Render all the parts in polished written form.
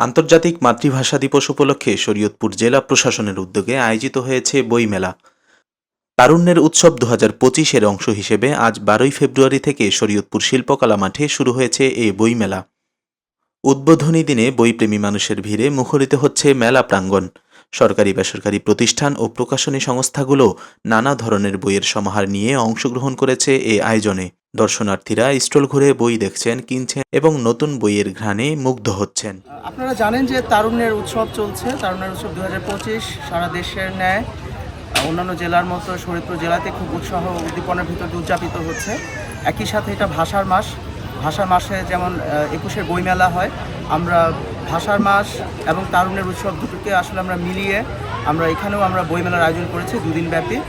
আন্তর্জাতিক মাতৃভাষা দিবস উপলক্ষে শরীয়তপুর জেলা প্রশাসনের উদ্যোগে আয়োজিত হয়েছে বইমেলা। তারুণ্যের উৎসব 2025-এর অংশ হিসেবে আজ 12 ফেব্রুয়ারি থেকে শরীয়তপুর শিল্পকলা মাঠে শুরু হয়েছে এই বইমেলা। উদ্বোধনী দিনে বইপ্রেমী মানুষের ভিড়ে মুখরিত হচ্ছে মেলা প্রাঙ্গণ। সরকারি বেসরকারি প্রতিষ্ঠান ও প্রকাশনী সংস্থাগুলো নানা ধরনের বইয়ের সমাহার নিয়ে অংশগ্রহণ করেছে এই আয়োজনে। দর্শনার্থীরা স্টল ঘুরে বই দেখছেন, কিনছেন এবং নতুন বইয়ের ঘ্রাণে মুগ্ধ হচ্ছেন। আপনারা জানেন যে তারুণ্যের উৎসব চলছে। তারুণ্যের উৎসব 2025 সারা দেশের ন্যায় অন্যান্য জেলার মতো শরীয়তপুর জেলাতে খুব উৎসাহ উদ্দীপনার ভিতরে উদযাপিত হচ্ছে। একই সাথে এটা ভাষার মাস। ভাষার মাসে যেমন 21-এর বইমেলা হয়, আমরা ভাষার মাস এবং তারুণ্যের উৎসব দুটোকে আসলে আমরা মিলিয়ে আমরা এখানেও আমরা বইমেলার আয়োজন করেছি 2 দিন ব্যাপী।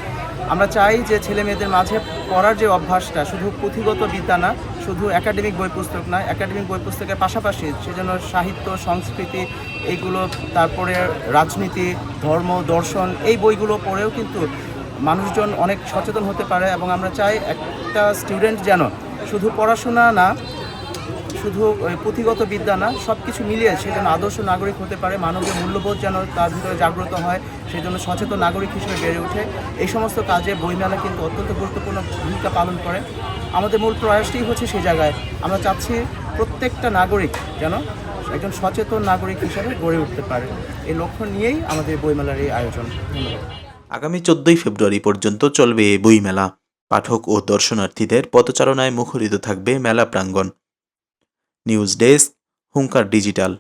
আমরা চাই যে ছেলে মেয়েদের মাঝে পড়ার যে অভ্যাসটা শুধু পুঁথিগত বিদ্যা না, শুধু একাডেমিক বই পুস্তক না, একাডেমিক বই পুস্তকের পাশাপাশি সেজন্য সাহিত্য, সংস্কৃতি এইগুলো, তারপরে রাজনীতি, ধর্ম, দর্শন এই বইগুলো পড়েও কিন্তু মানুষজন অনেক সচেতন হতে পারে। এবং আমরা চাই একটা স্টুডেন্ট যেন শুধু পড়াশোনা না, শুধু পুঁথিগত বিদ্যা না, সব কিছু মিলিয়ে সে যেন আদর্শ নাগরিক হতে পারে, মানবীয় মূল্যবোধ যেন তার ভিতরে জাগ্রত হয়, সেই জন্য সচেতন নাগরিক হিসেবে বেড়ে ওঠে। এই সমস্ত কাজে বইমেলা কিন্তু অত্যন্ত গুরুত্বপূর্ণ ভূমিকা পালন করে। আমাদের মূল প্রয়াসটি হচ্ছে সেই জায়গায় আমরা চাচ্ছি প্রত্যেকটা নাগরিক যেন একজন সচেতন নাগরিক হিসেবে গড়ে উঠতে পারে। এই লক্ষ্য নিয়েই আমাদের বইমেলার এই আয়োজন। আগামী 14 ফেব্রুয়ারি পর্যন্ত চলবে এই বইমেলা। পাঠক ও দর্শনার্থীদের পদচারণায় মুখরিত থাকবে মেলা প্রাঙ্গণ। নিউজ ডেস্ক, হুঙ্কার ডিজিটাল।